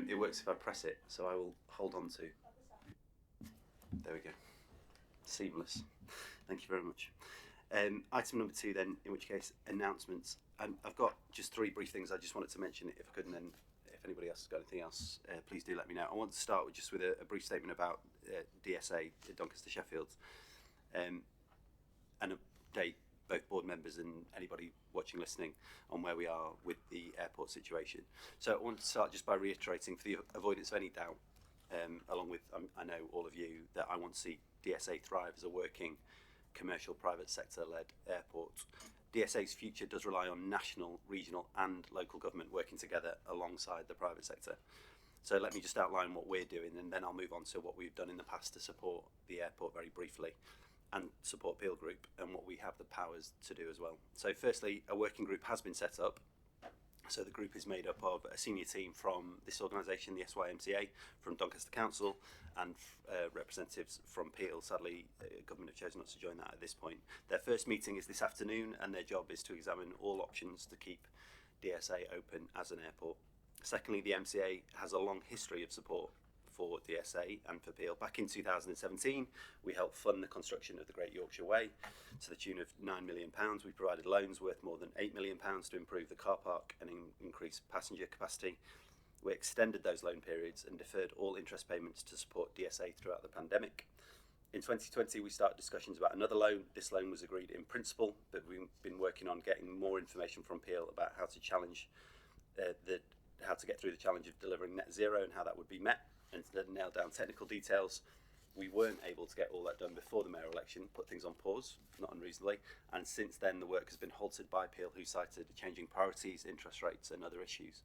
It works if I press it, so I will hold on to. There we go. Seamless. Thank you very much. Item number 2 then, in which case, announcements. I've got just 3 brief things I just wanted to mention if I could, and then if anybody else has got anything else, please do let me know. I want to start with just with a brief statement about DSA, Doncaster Sheffield, and update both board members and anybody watching, listening, on where we are with the airport situation. So I want to start just by reiterating, for the avoidance of any doubt, along with I know all of you, that I want to see DSA thrive as a working commercial private sector led airport. DSA's future does rely on national, regional and local government working together alongside the private sector. So let me just outline what we're doing, and then I'll move on to what we've done in the past to support the airport very briefly, and support Peel Group, and what we have the powers to do as well. So firstly, a working group has been set up. So the group is made up of a senior team from this organisation, the SYMCA, from Doncaster Council, and representatives from Peel. Sadly, government have chosen not to join that at this point. Their first meeting is this afternoon, and their job is to examine all options to keep DSA open as an airport. Secondly, the MCA has a long history of support for DSA and for Peel. Back in 2017, we helped fund the construction of the Great Yorkshire Way to the tune of £9 million. We provided loans worth more than £8 million to improve the car park and increase passenger capacity. We extended those loan periods and deferred all interest payments to support DSA throughout the pandemic. In 2020, we started discussions about another loan. This loan was agreed in principle, but we've been working on getting more information from Peel about how to challenge how to get through the challenge of delivering net zero and how that would be met, and to nail down technical details. We weren't able to get all that done before the mayoral election, put things on pause, not unreasonably, and since then the work has been halted by Peel, who cited changing priorities, interest rates and other issues.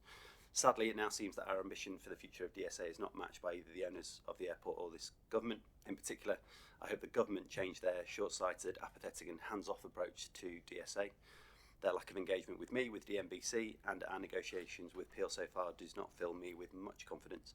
Sadly, it now seems that our ambition for the future of DSA is not matched by either the owners of the airport or this government. In particular, I hope the government change their short-sighted, apathetic and hands-off approach to DSA. Their lack of engagement with me, with DMBC, and our negotiations with Peel so far does not fill me with much confidence.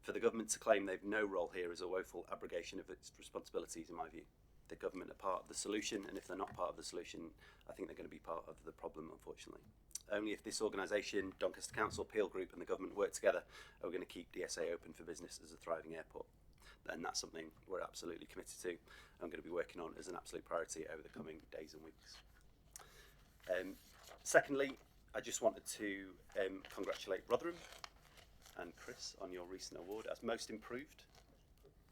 For the government to claim they've no role here is a woeful abrogation of its responsibilities, in my view. The government are part of the solution, and if they're not part of the solution, I think they're going to be part of the problem, unfortunately. Only if this organisation, Doncaster Council, Peel Group and the government work together are we going to keep DSA open for business as a thriving airport. And that's something we're absolutely committed to. I'm going to be working on as an absolute priority over the coming days and weeks. Secondly, I just wanted to congratulate Rotherham and Chris on your recent award as Most Improved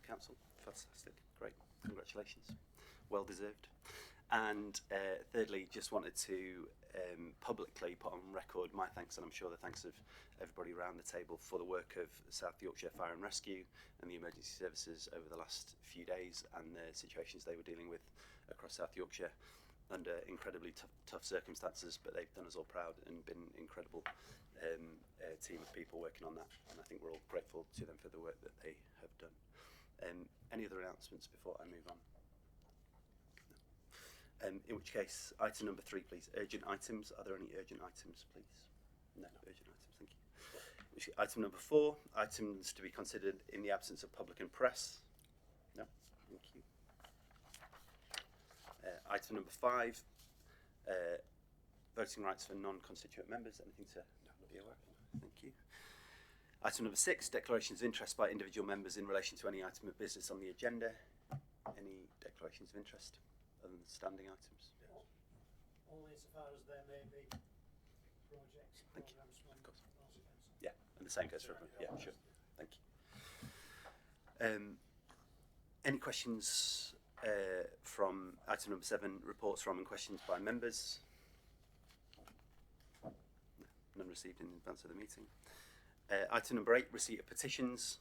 Council. Fantastic, great, congratulations, well deserved. And thirdly, just wanted to publicly put on record my thanks, and I'm sure the thanks of everybody around the table, for the work of South Yorkshire Fire and Rescue and the emergency services over the last few days, and the situations they were dealing with across South Yorkshire under incredibly tough circumstances, but they've done us all proud and been an incredible team of people working on that, and I think we're all grateful to them for the work that they have done. Any other announcements before I move on? No. In which case, item number 3, please. Urgent items. Are there any urgent items, please? No, urgent items, thank you. Item number 4, items to be considered in the absence of public and press. No, thank you. Item number 5, voting rights for non-constituent members. Anything to be aware of? Thank you. Item number 6, declarations of interest by individual members in relation to any item of business on the agenda. Any declarations of interest other than standing items? Yes. Only so far as there may be projects, programs from those events. Yeah, and the same goes for everyone. Yeah, sure. Thank you. Any questions from item number 7, reports from and questions by members? No, none received in advance of the meeting. Item number 8, receipt of petitions.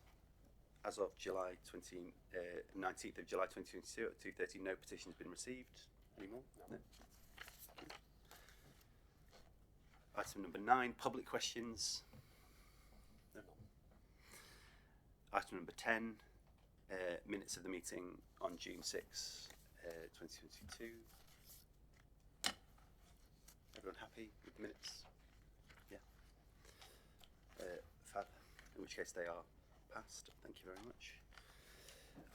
As of 19th of July 2022 at 2:30, no petitions been received. Any more? No. Item number 9, public questions. No. Item number 10, minutes of the meeting on June 6, 2022. Everyone happy with the minutes? Yeah. Fab. In which case they are passed. Thank you very much.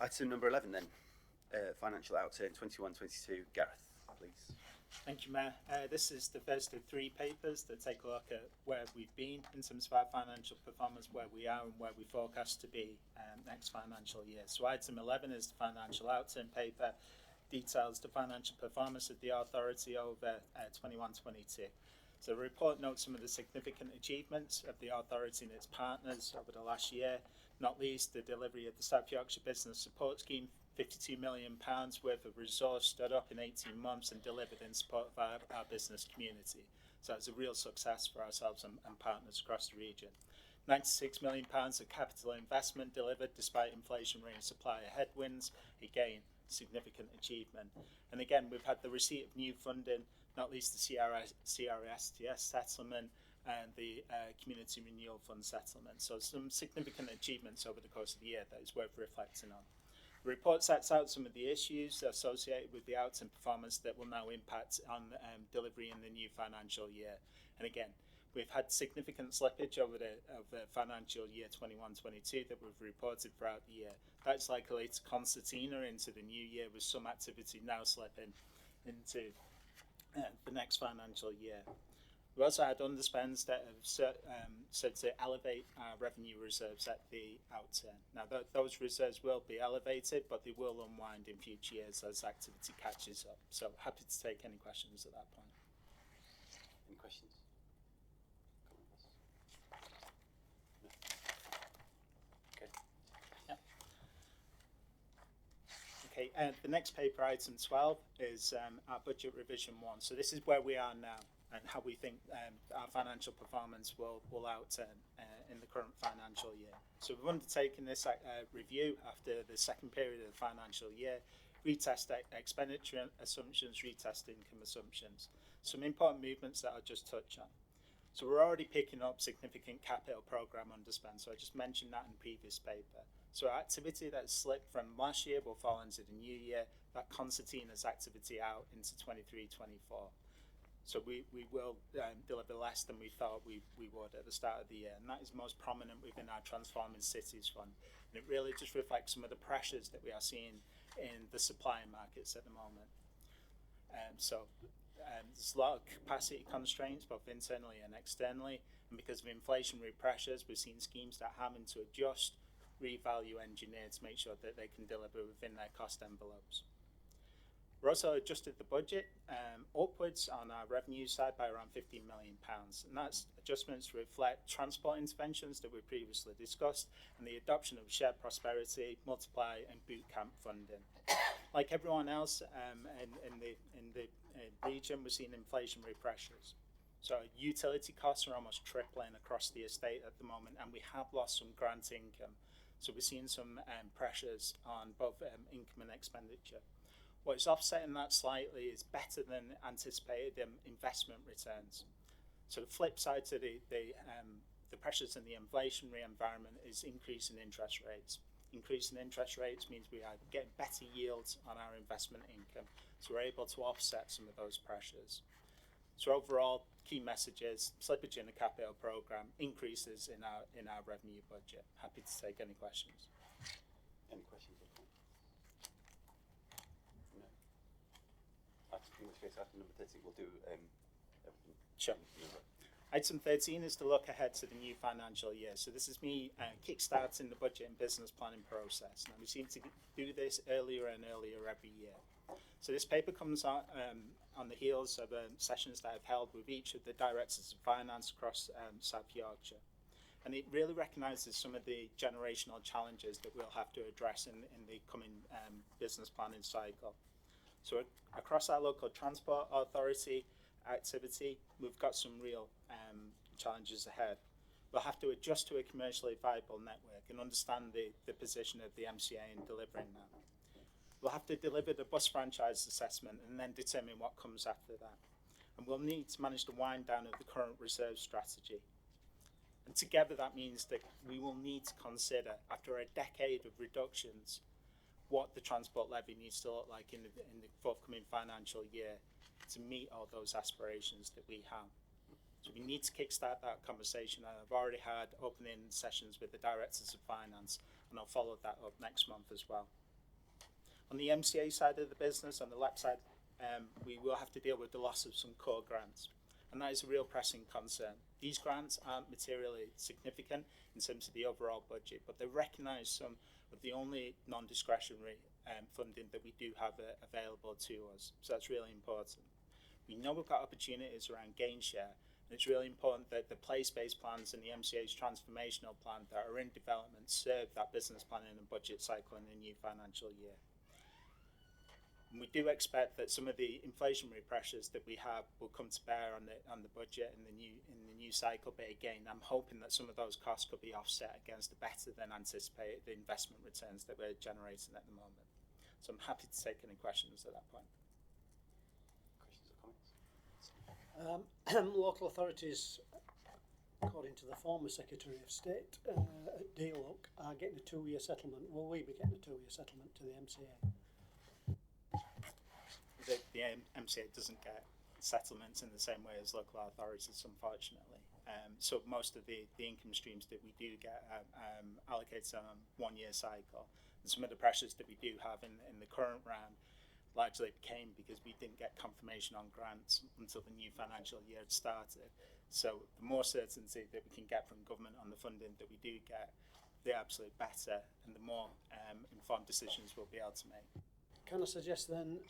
Item number 11 then, financial outturn 21-22. Gareth. please. Thank you, Mayor. This is the first of three papers that take a look at where we've been in terms of our financial performance, where we are and where we forecast to be next financial year. So item 11 is the financial outturn paper, details the financial performance of the authority over 21-22. So the report notes some of the significant achievements of the authority and its partners over the last year, not least the delivery of the South Yorkshire Business Support Scheme, £52 million worth of resource stood up in 18 months and delivered in support of our business community. So it's a real success for ourselves and partners across the region. £96 million of capital investment delivered despite inflationary and supplier headwinds. Again, significant achievement. And again, we've had the receipt of new funding, not least the CRSTS settlement and the Community Renewal Fund settlement. So some significant achievements over the course of the year that is worth reflecting on. The report sets out some of the issues associated with the outturn performance that will now impact on delivery in the new financial year. And again, we've had significant slippage over the financial year 21-22 that we've reported throughout the year. That's likely to concertina into the new year, with some activity now slipping into the next financial year. We also had underspends that have said to elevate our revenue reserves at the outturn. Now, those reserves will be elevated, but they will unwind in future years as activity catches up. So happy to take any questions at that point. Any questions? No. Okay. Yep. Okay, the next paper, item 12, is our budget revision 1. So this is where we are now and how we think our financial performance will outturn in the current financial year. So we've undertaken this review after the second period of the financial year, retest expenditure assumptions, retest income assumptions. Some important movements that I'll just touch on. So we're already picking up significant capital programme underspend, so I just mentioned that in the previous paper. So our activity that slipped from last year will fall into the new year, that concertina's activity out into 23-24. So we will deliver less than we thought we would at the start of the year, and that is most prominent within our Transforming Cities Fund. And it really just reflects some of the pressures that we are seeing in the supply markets at the moment. There's a lot of capacity constraints, both internally and externally, and because of inflationary pressures, we've seen schemes that are having to adjust, revalue, engineer to make sure that they can deliver within their cost envelopes. We're also adjusted the budget upwards on our revenue side by around £15 million, and that's adjustments to reflect transport interventions that we previously discussed and the adoption of shared prosperity, multiply and boot camp funding. Like everyone else in the region, we're seeing inflationary pressures. So utility costs are almost tripling across the estate at the moment, and we have lost some grant income. So we're seeing some pressures on both income and expenditure. What is offsetting that slightly is better than anticipated investment returns. So the flip side to the pressures in the inflationary environment is increasing interest rates. Increasing interest rates means we are getting better yields on our investment income, so we're able to offset some of those pressures. So overall, key messages: slippage in the capital programme, increases in our revenue budget. Happy to take any questions. Any questions? In which case, item number 13 will do everything. Sure. Item 13 is to look ahead to the new financial year. So this is me kick-starting the budget and business planning process. Now, we seem to do this earlier and earlier every year. So this paper comes on the heels of sessions that I've held with each of the directors of finance across South Yorkshire. And it really recognises some of the generational challenges that we'll have to address in the coming business planning cycle. So across our local transport authority activity, we've got some real challenges ahead. We'll have to adjust to a commercially viable network and understand the position of the MCA in delivering that. We'll have to deliver the bus franchise assessment and then determine what comes after that. And we'll need to manage the wind down of the current reserve strategy. And together that means that we will need to consider, after a decade of reductions, what the transport levy needs to look like in the forthcoming financial year to meet all those aspirations that we have. So we need to kickstart that conversation. I've already had opening sessions with the directors of finance, and I'll follow that up next month as well. On the MCA side of the business, on the left side we will have to deal with the loss of some core grants. And that is a real pressing concern. These grants aren't materially significant in terms of the overall budget, but they recognise some of the only non-discretionary funding that we do have available to us. So that's really important. We know we've got opportunities around gain share, and it's really important that the place-based plans and the MCA's transformational plan that are in development serve that business planning and budget cycle in the new financial year. And we do expect that some of the inflationary pressures that we have will come to bear on the budget in the new cycle. But again, I'm hoping that some of those costs could be offset against the better than anticipated investment returns that we're generating at the moment. So I'm happy to take any questions at that point. Questions or comments? Local authorities, according to the former Secretary of State at DLUC, are getting a 2-year settlement. Will we be getting a 2-year settlement to the MCA? The MCA doesn't get settlements in the same way as local authorities, unfortunately. So most of the income streams that we do get allocated on a 1-year cycle. And some of the pressures that we do have in the current round largely came because we didn't get confirmation on grants until the new financial year had started. So the more certainty that we can get from government on the funding that we do get, the absolute better, and the more informed decisions we'll be able to make. Can I suggest then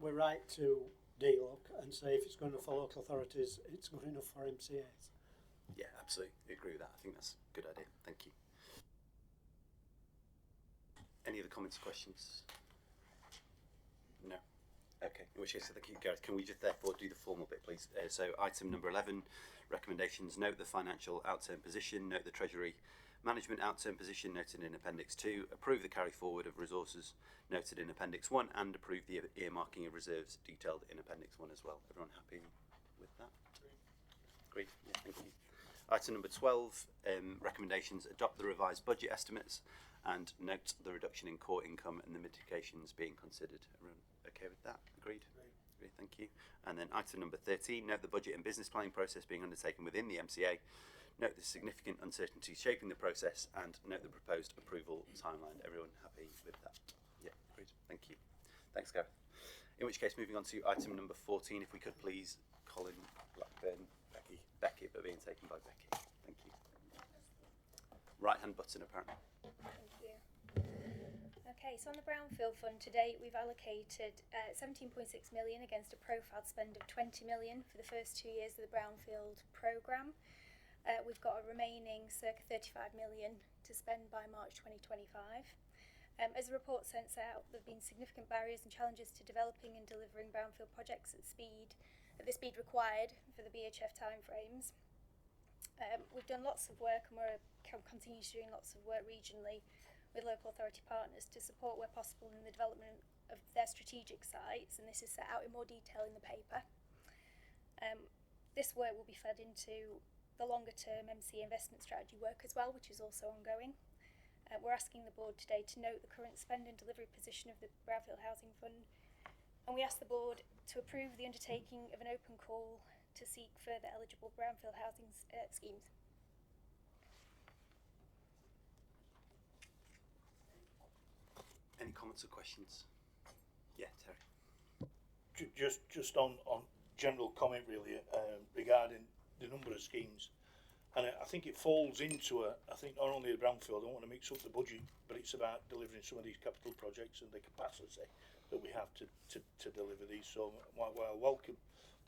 we write to DLUC and say if it's going for local authorities, it's good enough for MCAs? Yeah, absolutely. I agree with that. I think that's a good idea. Thank you. Any other comments or questions? No. Okay, in which case, thank you, Gareth. Can we just therefore do the formal bit, please? So item number 11, recommendations. Note the financial outturn position, note the Treasury management outturn position noted in Appendix 2, approve the carry forward of resources noted in Appendix 1, and approve the earmarking of reserves detailed in Appendix 1 as well. Everyone happy with that? Agreed. Yeah, thank you. Item number 12, recommendations. Adopt the revised budget estimates and note the reduction in core income and the mitigations being considered. Everyone okay with that? Agreed? Agreed, thank you. And then item number 13, note the budget and business planning process being undertaken within the MCA. Note the significant uncertainty shaping the process and note the proposed approval timeline. Everyone happy with that? Yeah, agreed. Thank you. Thanks, Gareth. In which case, moving on to item number 14, if we could please, Colin, Blackburn, Becky, but being taken by Becky. Thank you. Right-hand button, apparently. Thank you. Okay, so on the Brownfield Fund to date, we've allocated 17.6 million against a profiled spend of 20 million for the first 2 years of the Brownfield programme. We've got a remaining circa 35 million to spend by March 2025. As the report sets out, there have been significant barriers and challenges to developing and delivering brownfield projects at the speed required for the BHF timeframes. We've done lots of work and we're continuing doing lots of work regionally with local authority partners to support where possible in the development of their strategic sites, and this is set out in more detail in the paper. This work will be fed into the longer term MC investment strategy work as well, which is also ongoing. We're asking the board today to note the current spend and delivery position of the Brownfield Housing Fund, and we ask the board to approve the undertaking of an open call to seek further eligible brownfield housing schemes. Any comments or questions? Yeah, Terry. Just on general comment really regarding the number of schemes, and I think it falls into I think not only the brownfield, I don't want to mix up the budget, but it's about delivering some of these capital projects and the capacity that we have to deliver these. So while I welcome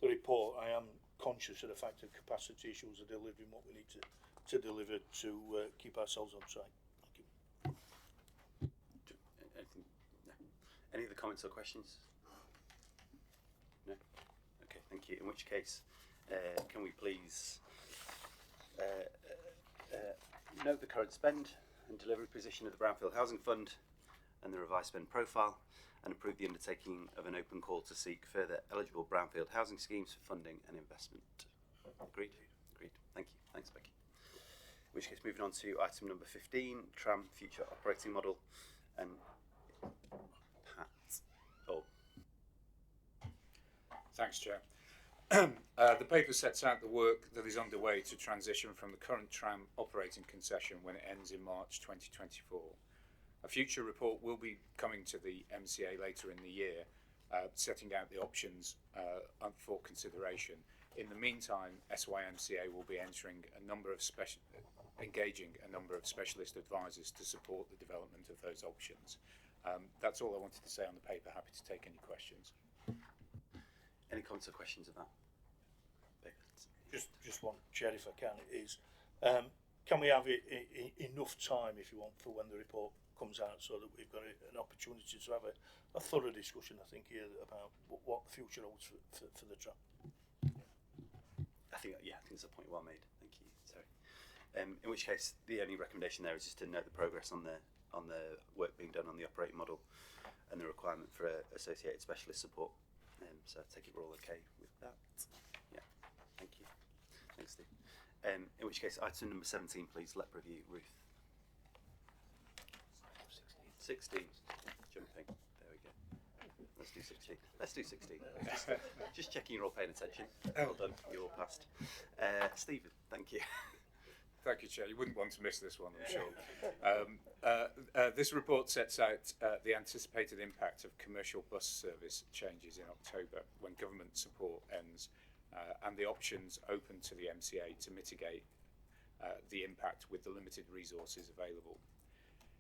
the report, I am conscious of the fact that capacity issues are delivering what we need to deliver to keep ourselves on track. Thank you. Anything? No. Any other comments or questions? No? Okay, thank you. In which case, can we please note the current spend and delivery position of the Brownfield Housing Fund and the revised spend profile, and approve the undertaking of an open call to seek further eligible brownfield housing schemes for funding and investment. Agreed? Agreed. Thank you. Thanks, Becky. In which case, moving on to item number 15, tram future operating model, and Pat. Oh. Thanks, Chair. The paper sets out the work that is underway to transition from the current tram operating concession when it ends in March 2024. A future report will be coming to the MCA later in the year, setting out the options for consideration. In the meantime, SYMCA will be engaging a number of specialist advisors to support the development of those options. That's all I wanted to say on the paper. Happy to take any questions. Any comments or questions about paper? Just one, Chair, if I can, is can we have enough time, if you want, for when the report comes out, so that we've got an opportunity to have a thorough discussion, I think, here about what the future holds for the tram. I think it's a point well made. Thank you. Sorry. In which case, the only recommendation there is just to note the progress on the work being done on the operating model and the requirement for associated specialist support. So I take it we're all okay with that. Yeah. Thank you. Thanks, Steve. In which case, item number 17, please. LEP review, Ruth. 16. Jumping. There we go. Let's do 16. Let's do 16. Just checking you're all paying attention. Well done. You're all passed. Stephen, thank you. Thank you, Chair. You wouldn't want to miss this one, I'm sure. This report sets out the anticipated impact of commercial bus service changes in October when government support ends, and the options open to the MCA to mitigate the impact with the limited resources available.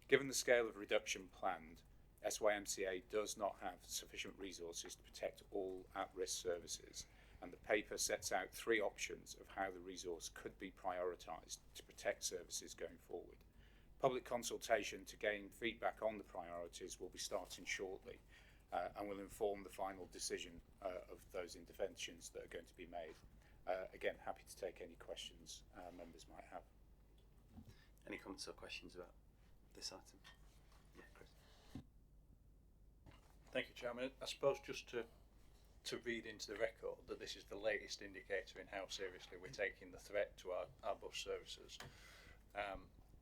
Given the scale of reduction planned, SYMCA does not have sufficient resources to protect all at-risk services, and the paper sets out 3 options of how the resource could be prioritised to protect services going forward. Public consultation to gain feedback on the priorities will be starting shortly and will inform the final decision of those interventions that are going to be made. Again, happy to take any questions members might have. Any comments or questions about this item? Yeah, Chris. Thank you, Chairman. I suppose just to read into the record that this is the latest indicator in how seriously we're taking the threat to our bus services.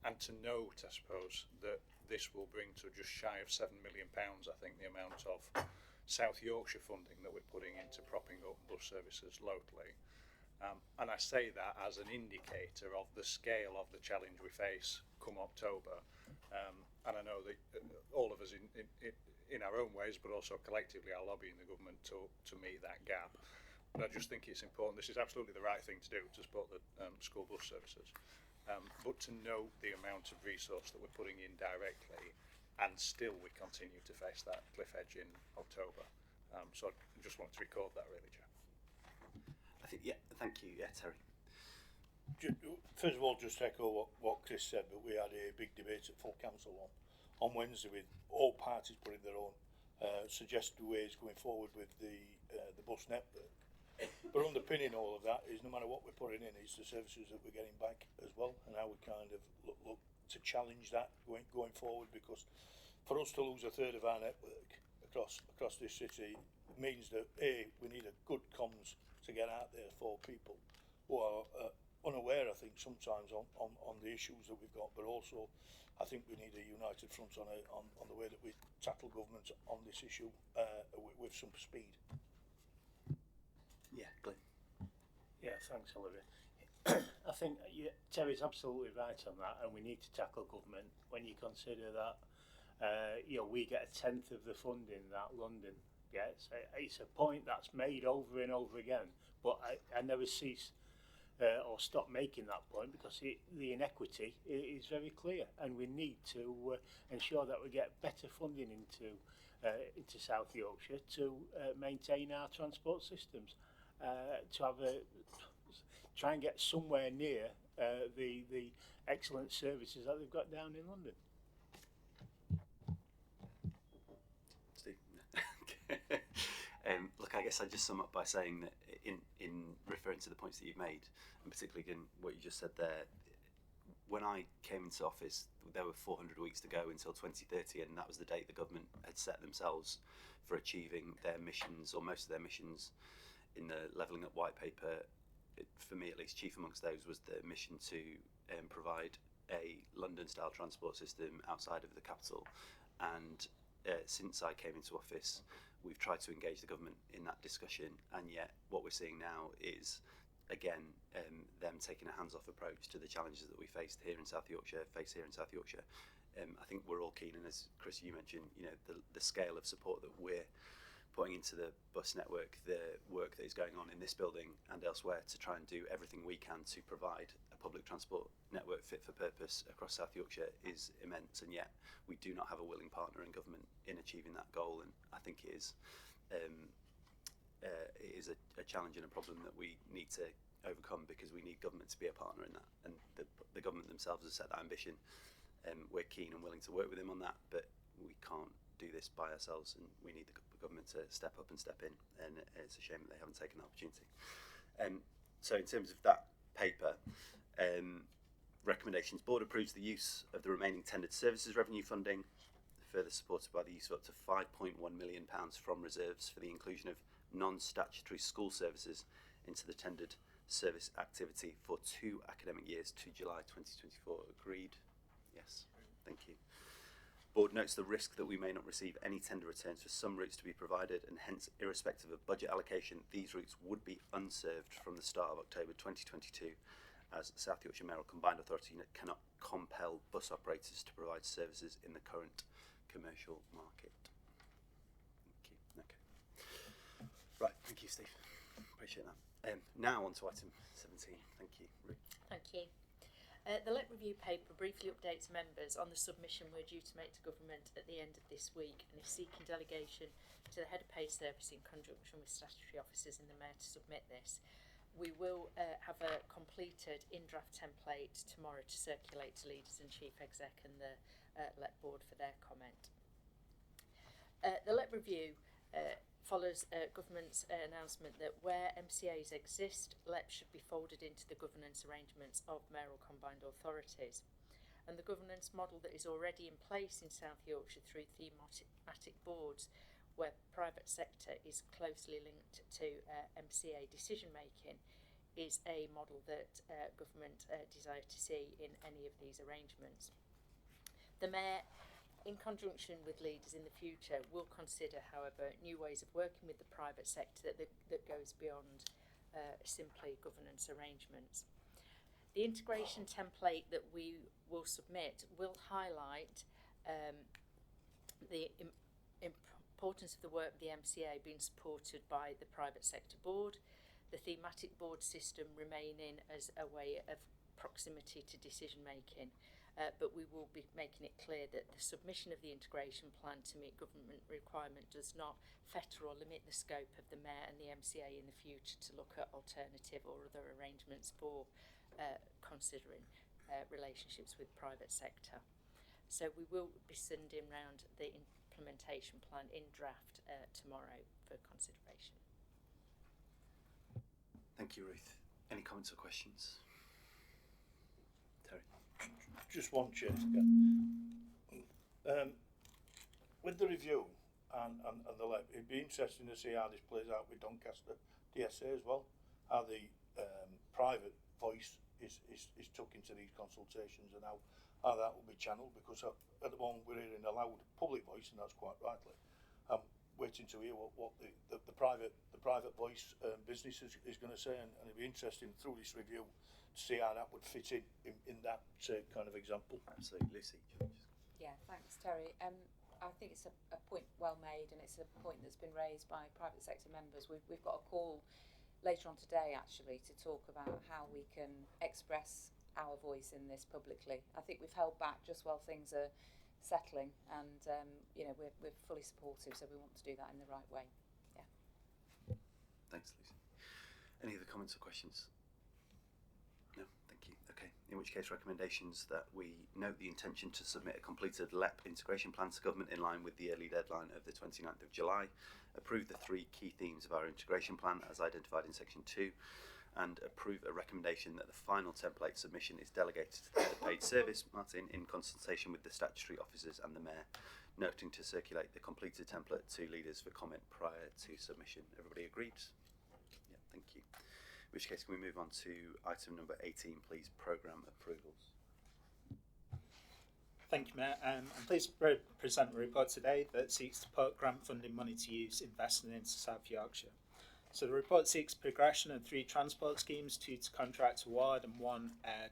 And to note, I suppose, that this will bring to just shy of £7 million, I think, the amount of South Yorkshire funding that we're putting into propping up bus services locally. And I say that as an indicator of the scale of the challenge we face come October. And I know that all of us in our own ways, but also collectively, are lobbying the government to meet that gap. But I just think it's important. This is absolutely the right thing to do to support the school bus services. But to note the amount of resource that we're putting in directly, and still we continue to face that cliff edge in October. So I just wanted to record that, really, Chair. I think, yeah, thank you. Yeah, Terry. First of all, just echo what Chris said, but we had a big debate at full council on Wednesday with all parties putting their own suggested ways going forward with the bus network. But underpinning all of that is no matter what we're putting in, is the services that we're getting back as well, and how we kind of look to challenge that going forward, because for us to lose a third of our network across this city means that we need a good comms to get out there for people who are unaware, I think, sometimes on the issues that we've got, but also I think we need a united front on the way that we tackle government on this issue with some speed. Yeah, Glenn. Yeah, thanks, Olivia. I think Terry's absolutely right on that, and we need to tackle government when you consider that we get 1/10 of the funding that London gets. It's a point that's made over and over again, but I never cease or stop making that point, because the inequity is very clear, and we need to ensure that we get better funding into South Yorkshire to maintain our transport systems, to have try and get somewhere near the excellent services that they've got down in London. Steve. Look, I guess I'd just sum up by saying that in referring to the points that you've made, and particularly again what you just said there, when I came into office, there were 400 weeks to go until 2030, and that was the date the government had set themselves for achieving their missions, or most of their missions, in the Levelling Up White Paper. For me, at least, chief amongst those was the mission to provide a London-style transport system outside of the capital. And since I came into office, we've tried to engage the government in that discussion, and yet what we're seeing now is, again, them taking a hands-off approach to the challenges that we face here in South Yorkshire. I think we're all keen, and as Chris, you mentioned, the scale of support that we're putting into the bus network the work that is going on in this building and elsewhere to try and do everything we can to provide a public transport network fit for purpose across South Yorkshire is immense, and yet we do not have a willing partner in government in achieving that goal. And I think it is a challenge and a problem that we need to overcome, because we need government to be a partner in that, and the government themselves has set that ambition. We're keen and willing to work with them on that, but we can't do this by ourselves, and we need the government to step up and step in, and it's a shame that they haven't taken the opportunity. So in terms of that paper, recommendations: board approves the use of the remaining tendered services revenue funding, further supported by the use of up to £5.1 million from reserves for the inclusion of non-statutory school services into the tendered service activity for 2 academic years to July 2024. Agreed? Yes. Thank you. Board notes the risk that we may not receive any tender returns for some routes to be provided, and hence, irrespective of budget allocation, these routes would be unserved from the start of October 2022, as South Yorkshire Mayoral Combined Authority cannot compel bus operators to provide services in the current commercial market. Thank you. Okay. Right. Thank you, Steve. Appreciate that. Now on to item 17. Thank you, Ruth. Thank you. The LEP review paper briefly updates members on the submission we're due to make to government at the end of this week, and is seeking delegation to the head of pay service in conjunction with statutory officers in the Mayor to submit this. We will have a completed in-draft template tomorrow to circulate to leaders and chief exec and the LEP board for their comment. The LEP review follows government's announcement that where MCAs exist, LEP should be folded into the governance arrangements of mayoral combined authorities. And the governance model that is already in place in South Yorkshire through thematic boards, where private sector is closely linked to MCA decision making, is a model that government desire to see in any of these arrangements. The Mayor, in conjunction with leaders in the future, will consider, however, new ways of working with the private sector that goes beyond simply governance arrangements. The integration template that we will submit will highlight the importance of the work of the MCA being supported by the private sector board, the thematic board system remaining as a way of proximity to decision making. But we will be making it clear that the submission of the integration plan to meet government requirement does not fetter or limit the scope of the Mayor and the MCA in the future to look at alternative or other arrangements for considering relationships with private sector. So we will be sending round the implementation plan in draft tomorrow for consideration. Thank you, Ruth. Any comments or questions? Terry? Just one, Chair. With the review and the LEP, it'd be interesting to see how this plays out with Doncaster DSA as well, how the private voice is took into these consultations, and how that will be channeled, because at the moment we're hearing a loud public voice, and that's quite rightly. I'm waiting to hear what the private voice business is going to say, and it'll be interesting through this review to see how that would fit in that kind of example. Absolutely. Lucy? Yeah, thanks, Terry. I think it's a point well made, and it's a point that's been raised by private sector members. We've got a call later on today, actually, to talk about how we can express our voice in this publicly. I think we've held back just while things are settling, and we're fully supportive, so we want to do that in the right way. Yeah. Thanks, Lucy. Any other comments or questions? No, thank you. Okay, in which case, recommendations that we note the intention to submit a completed LEP integration plan to government in line with the early deadline of the 29th of July, approve the 3 key themes of our integration plan as identified in section 2, and approve a recommendation that the final template submission is delegated to the head of paid service, Martin, in consultation with the statutory officers and the Mayor, noting to circulate the completed template to leaders for comment prior to submission. Everybody agreed? Yeah, thank you. In which case, can we move on to item number 18, please, programme approvals. Thank you, Mayor. I'm pleased to present a report today that seeks to put grant funding money to use investing into South Yorkshire. So the report seeks progression of 3 transport schemes, 2 to contract award and 1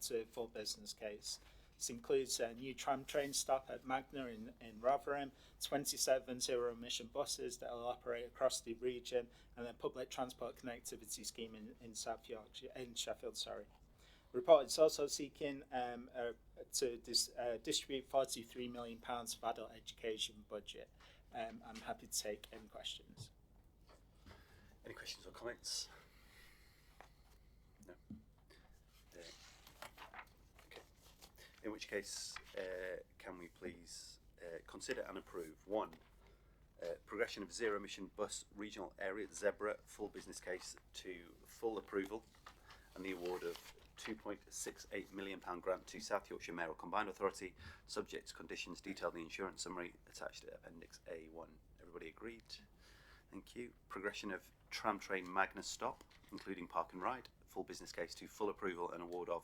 to full business case. This includes a new tram train stop at Magna in Rotherham, 27 zero-emission buses that will operate across the region, and a public transport connectivity scheme in South Yorkshire, in Sheffield. Sorry. The report is also seeking to distribute £43 million of adult education budget. I'm happy to take any questions. Any questions or comments? No. Okay. In which case, can we please consider and approve 1. Progression of zero emission bus regional area Zebra full business case to full approval, and the award of £2.68 million grant to South Yorkshire Mayoral Combined Authority, subject to conditions detailed in the insurance summary attached to Appendix A1. Everybody agreed? Thank you. Progression of tram train Magna stop, including park and ride, full business case to full approval, and award of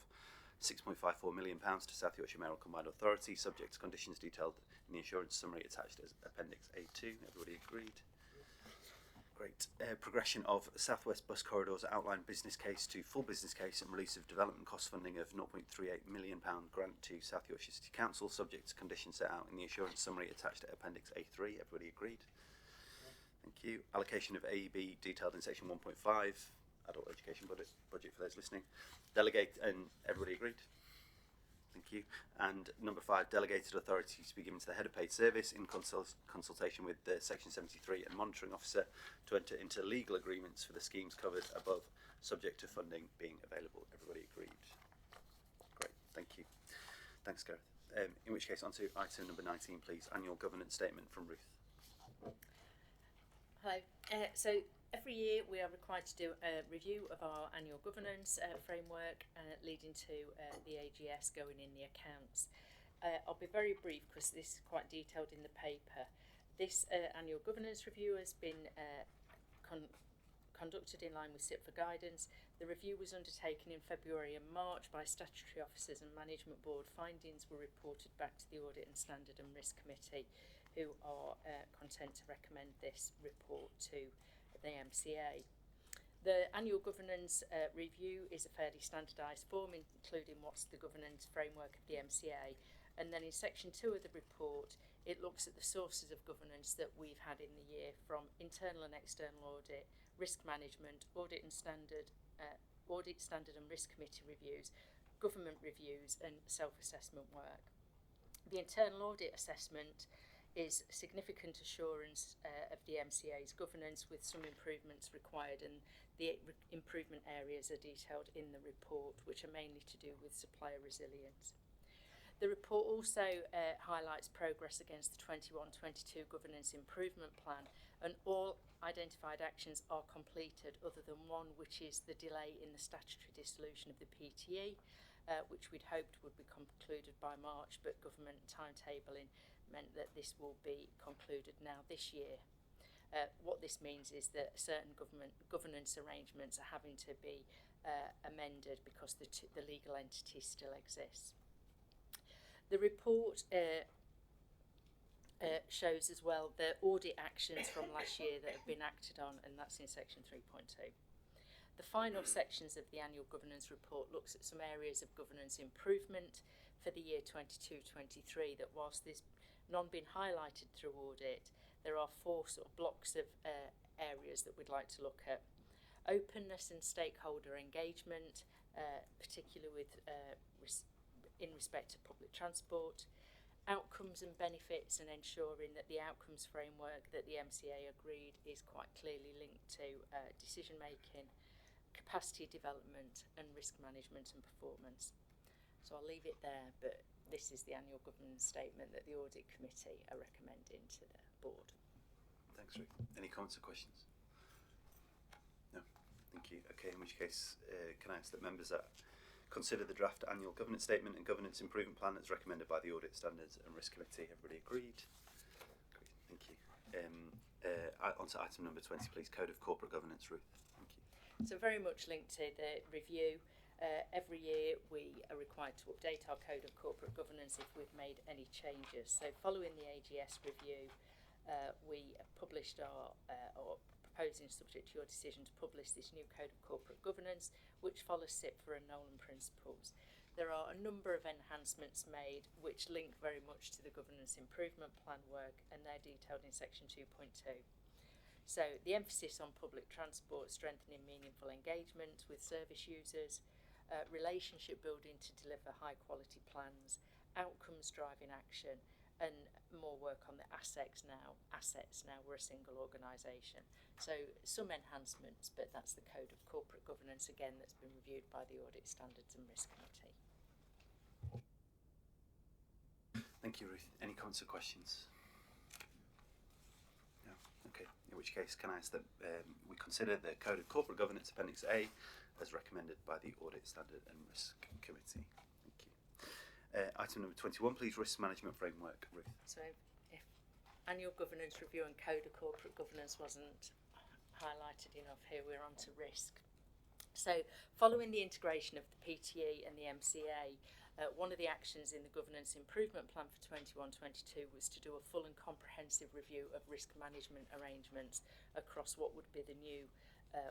£6.54 million to South Yorkshire Mayoral Combined Authority, subject to conditions detailed in the insurance summary attached as Appendix A2. Everybody agreed? Great. Progression of Southwest Bus Corridors outline business case to full business case and release of development cost funding of £0.38 million grant to South Yorkshire City Council, subject to conditions set out in the insurance summary attached to Appendix A3. Everybody agreed? Thank you. Allocation of AEB detailed in section 1.5, adult education budget for those listening. Delegate, and everybody agreed? Thank you. And number 5, delegated authority to be given to the head of paid service in consultation with the section 73 and monitoring officer to enter into legal agreements for the schemes covered above, subject to funding being available. Everybody agreed? Great, thank you. Thanks, Gareth. In which case, on to item number 19, please. Annual governance statement from Ruth. Hello. So every year we are required to do a review of our annual governance framework leading to the AGS going in the accounts. I'll be very brief because this is quite detailed in the paper. This annual governance review has been conducted in line with SIP for guidance. The review was undertaken in February and March by statutory officers and management board. Findings were reported back to the Audit and Standard and Risk Committee, who are content to recommend this report to the MCA. The annual governance review is a fairly standardised form, including what's the governance framework of the MCA. And then in section 2 of the report, it looks at the sources of governance that we've had in the year, from internal and external audit, risk management, audit standard and risk committee reviews, government reviews, and self-assessment work. The internal audit assessment is significant assurance of the MCA's governance, with some improvements required, and the improvement areas are detailed in the report, which are mainly to do with supplier resilience. The report also highlights progress against the 21-22 Governance Improvement Plan, and all identified actions are completed other than one, which is the delay in the statutory dissolution of the PTE, which we'd hoped would be concluded by March, but government timetabling meant that this will be concluded now this year. What this means is that certain governance arrangements are having to be amended because the legal entity still exists. The report shows as well the audit actions from last year that have been acted on, and that's in section 3.2. The final sections of the annual governance report looks at some areas of governance improvement for the year 22-23 that, whilst there's none been highlighted through audit, there are 4 sort of blocks of areas that we'd like to look at. Openness and stakeholder engagement, particularly with in respect to public transport, outcomes and benefits, and ensuring that the outcomes framework that the MCA agreed is quite clearly linked to decision making, capacity development, and risk management and performance. So I'll leave it there, but this is the annual governance statement that the Audit Committee are recommending to the board. Thanks, Ruth. Any comments or questions? No? Thank you. Okay, in which case, can I ask that members consider the draft annual governance statement and governance improvement plan as recommended by the Audit Standards and Risk Committee? Everybody agreed? Great, thank you. On to item number 20, please. Code of Corporate Governance, Ruth. Thank you. So very much linked to the review. Every year we are required to update our Code of Corporate Governance if we've made any changes. So following the AGS review, we published or proposing, subject to your decision, to publish this new Code of Corporate Governance, which follows SIP for and Nolan principles. There are a number of enhancements made which link very much to the governance improvement plan work, and they're detailed in section 2.2. So the emphasis on public transport, strengthening meaningful engagement with service users, relationship building to deliver high quality plans, outcomes driving action, and more work on the assets now. We're a single organisation. So some enhancements, but that's the Code of Corporate Governance again that's been reviewed by the Audit Standards and Risk Committee. Thank you, Ruth. Any comments or questions? No? Okay. In which case, can I ask that we consider the Code of Corporate Governance Appendix A as recommended by the Audit Standard and Risk Committee. Thank you. Item number 21, please, Risk Management Framework, Ruth. So if Annual Governance Review and Code of Corporate Governance wasn't highlighted enough here, we're on to risk. So following the integration of the PTE and the MCA, one of the actions in the Governance Improvement Plan for 21-22 was to do a full and comprehensive review of risk management arrangements across what would be the new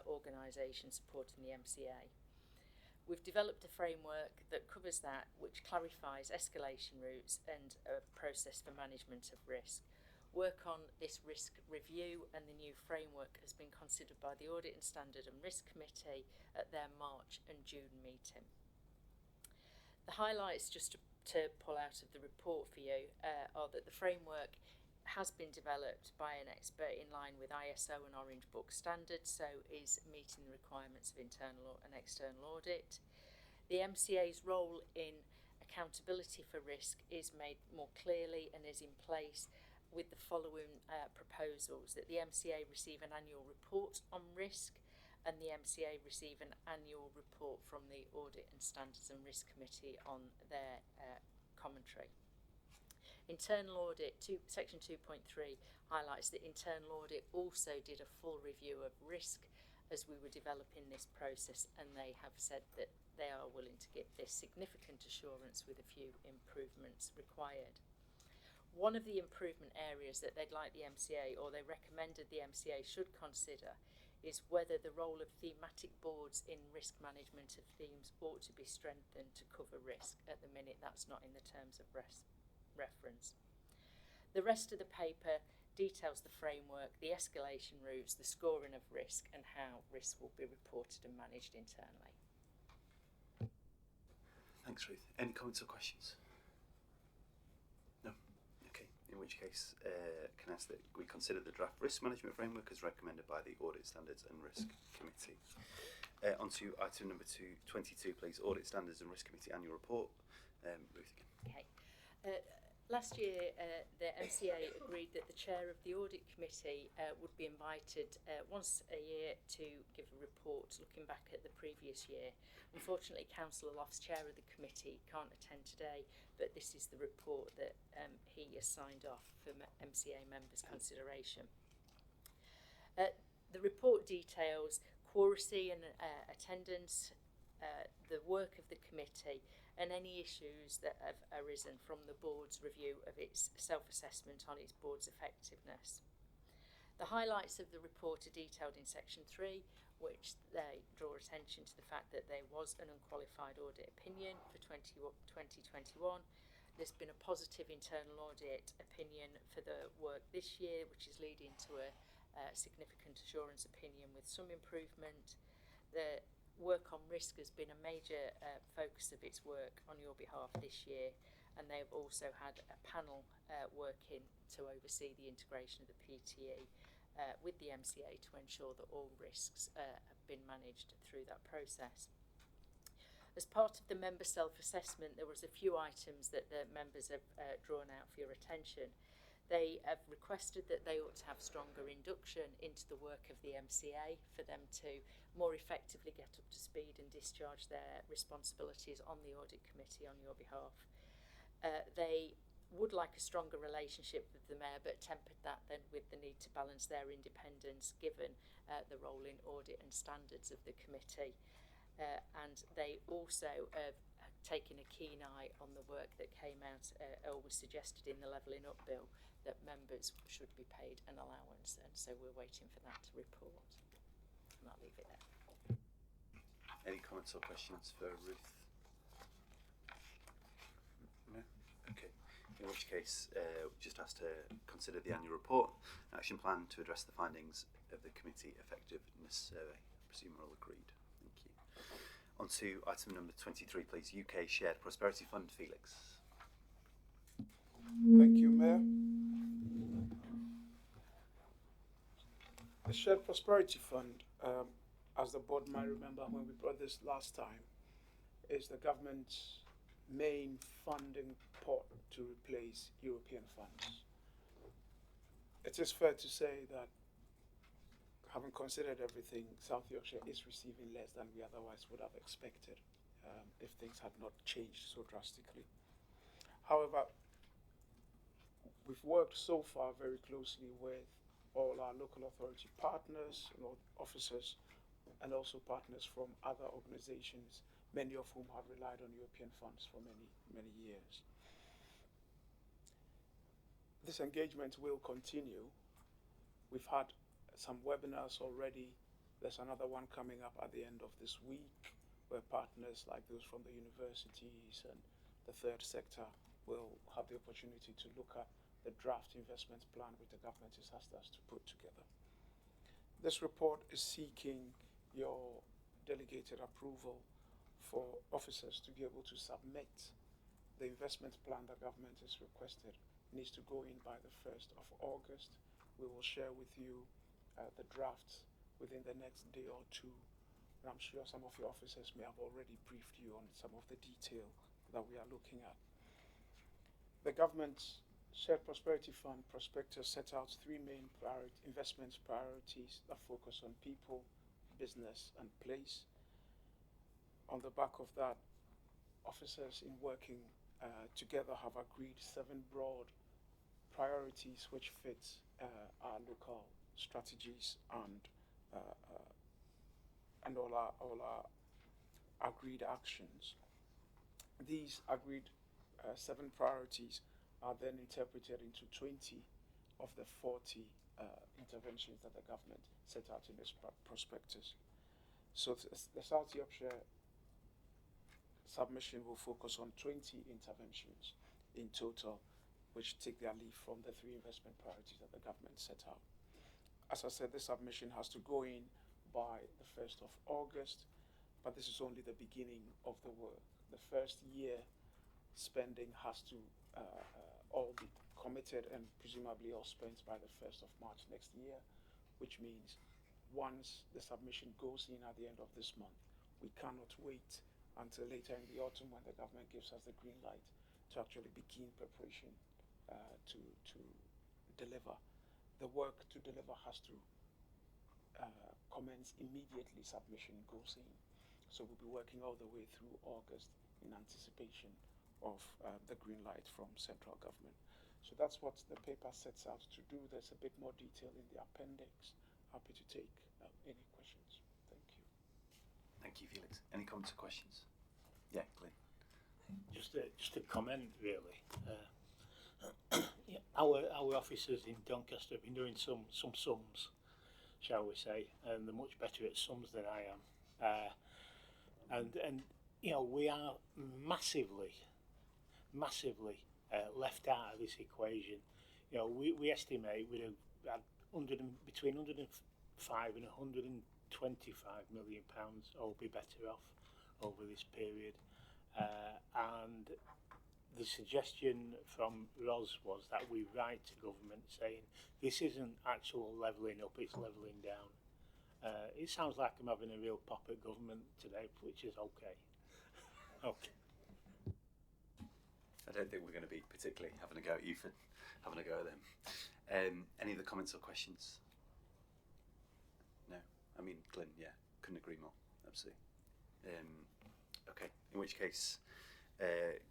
organisation supporting the MCA. We've developed a framework that covers that, which clarifies escalation routes and a process for management of risk. Work on this risk review and the new framework has been considered by the Audit and Standard and Risk Committee at their March and June meeting. The highlights, just to pull out of the report for you, are that the framework has been developed by an expert in line with ISO and Orange Book standards, so is meeting the requirements of internal and external audit. The MCA's role in accountability for risk is made more clearly and is in place with the following proposals: that the MCA receive an annual report on risk, and the MCA receive an annual report from the Audit and Standards and Risk Committee on their commentary. Internal audit, section 2.3 highlights that internal audit also did a full review of risk as we were developing this process, and they have said that they are willing to give this significant assurance with a few improvements required. One of the improvement areas that they'd like the MCA, or they recommended the MCA should consider, is whether the role of thematic boards in risk management of themes ought to be strengthened to cover risk. At the minute, that's not in the terms of reference. The rest of the paper details the framework, the escalation routes, the scoring of risk, and how risk will be reported and managed internally. Thanks, Ruth. Any comments or questions? No? Okay. In which case, can I ask that we consider the draft risk management framework as recommended by the Audit Standards and Risk Committee. On to item number 22, please. Audit Standards and Risk Committee Annual Report. Ruth again. Okay. Last year, the MCA agreed that the chair of the audit committee would be invited once a year to give a report looking back at the previous year. Unfortunately, Councillor Loft's chair of the committee can't attend today, but this is the report that he has signed off for MCA members' consideration. The report details quoracy and attendance, the work of the committee, and any issues that have arisen from the board's review of its self-assessment on its board's effectiveness. The highlights of the report are detailed in section 3, which they draw attention to the fact that there was an unqualified audit opinion for 2021. There's been a positive internal audit opinion for the work this year, which is leading to a significant assurance opinion with some improvement. The work on risk has been a major focus of its work on your behalf this year, and they've also had a panel working to oversee the integration of the PTE with the MCA to ensure that all risks have been managed through that process. As part of the member self-assessment, there was a few items that the members have drawn out for your attention. They have requested that they ought to have stronger induction into the work of the MCA for them to more effectively get up to speed and discharge their responsibilities on the audit committee on your behalf. They would like a stronger relationship with the mayor, but tempered that then with the need to balance their independence given the role in audit and standards of the committee. And they also have taken a keen eye on the work that came out or was suggested in the Levelling Up Bill, that members should be paid an allowance, and so we're waiting for that to report. And I'll leave it there. Any comments or questions for Ruth? in which case we just asked to consider the annual report and action plan to address the findings of the committee effectiveness survey. I presume we're all agreed. Thank you. On to item number 23, please. UK Shared Prosperity Fund. Felix. Thank you, Mayor. The Shared Prosperity Fund, as the board might remember when we brought this last time, is the government's main funding pot to replace European funds. It is fair to say that, having considered everything, South Yorkshire is receiving less than we otherwise would have expected if things had not changed so drastically. However, we've worked so far very closely with all our local authority partners, officers, and also partners from other organizations, many of whom have relied on European funds for many, many years. This engagement will continue. We've had some webinars already. There's another one coming up at the end of this week, where partners like those from the universities and the third sector will have the opportunity to look at the draft investment plan which the government has asked us to put together. This report is seeking your delegated approval for officers to be able to submit the investment plan the government has requested. It needs to go in by the 1st of August. We will share with you the drafts within the next day or two. And I'm sure some of your officers may have already briefed you on some of the detail that we are looking at. The government's Shared Prosperity Fund prospectus set out three main investment priorities that focus on people, business, and place. On the back of that, officers in working together have agreed 7 broad priorities which fit our local strategies and all our agreed actions. These agreed 7 priorities are then interpreted into 20 of the 40 interventions that the government set out in this prospectus. So the South Yorkshire submission will focus on 20 interventions in total, which take their leaf from the 3 investment priorities that the government set out. As I said, this submission has to go in by the 1st of August, but this is only the beginning of the work. The first year spending has to all be committed and presumably all spent by the 1st of March next year, which means once the submission goes in at the end of this month, we cannot wait until later in the autumn when the government gives us the green light to actually begin preparation to deliver. The work to deliver has to commence immediately submission goes in. So we'll be working all the way through August in anticipation of the green light from central government. So that's what the paper sets out to do. There's a bit more detail in the appendix. Happy to take any questions. Thank you. Thank you, Felix. Any comments or questions? Yeah, Glenn. Just a comment, really. Yeah, our officers in Doncaster have been doing some sums, shall we say, and they're much better at sums than I am. And you know, we are massively left out of this equation. You know, we estimate we'd have had between 105 and 125 million pounds all be better off over this period. And the suggestion from Ros was that we write to government saying this isn't actual levelling up, it's levelling down. It sounds like I'm having a real pop at government today, which is okay. Okay. I don't think we're going to be particularly having a go at you for having a go at them. Any other comments or questions? No? I mean, Glenn, yeah, couldn't agree more, absolutely. Okay, in which case,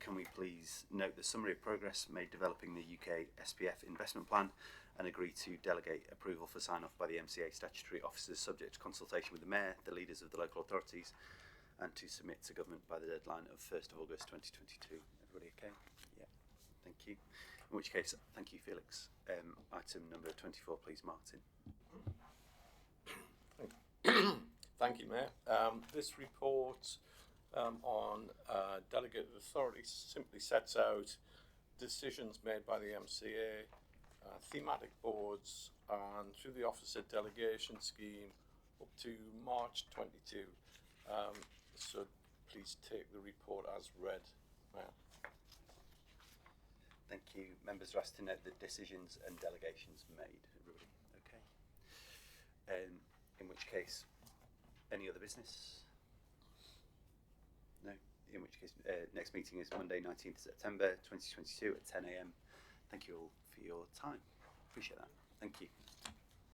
can we please note the summary of progress made developing the UK SPF investment plan and agree to delegate approval for sign-off by the MCA statutory officers subject to consultation with the Mayor, the leaders of the local authorities, and to submit to government by the deadline of 1st of August 2022. Everybody okay? Yeah, thank you. In which case, thank you, Felix. Item number 24, please, Martin. Thank you, Mayor. This report on delegated authority simply sets out decisions made by the MCA, thematic boards, and through the officer delegation scheme up to March 22. So please take the report as read. Mayor. Thank you. Members are asked to note the decisions and delegations made. Everybody, okay. In which case, any other business? No. In which case, next meeting is Monday, 19th September 2022 at 10 a.m. Thank you all for your time. Appreciate that. Thank you.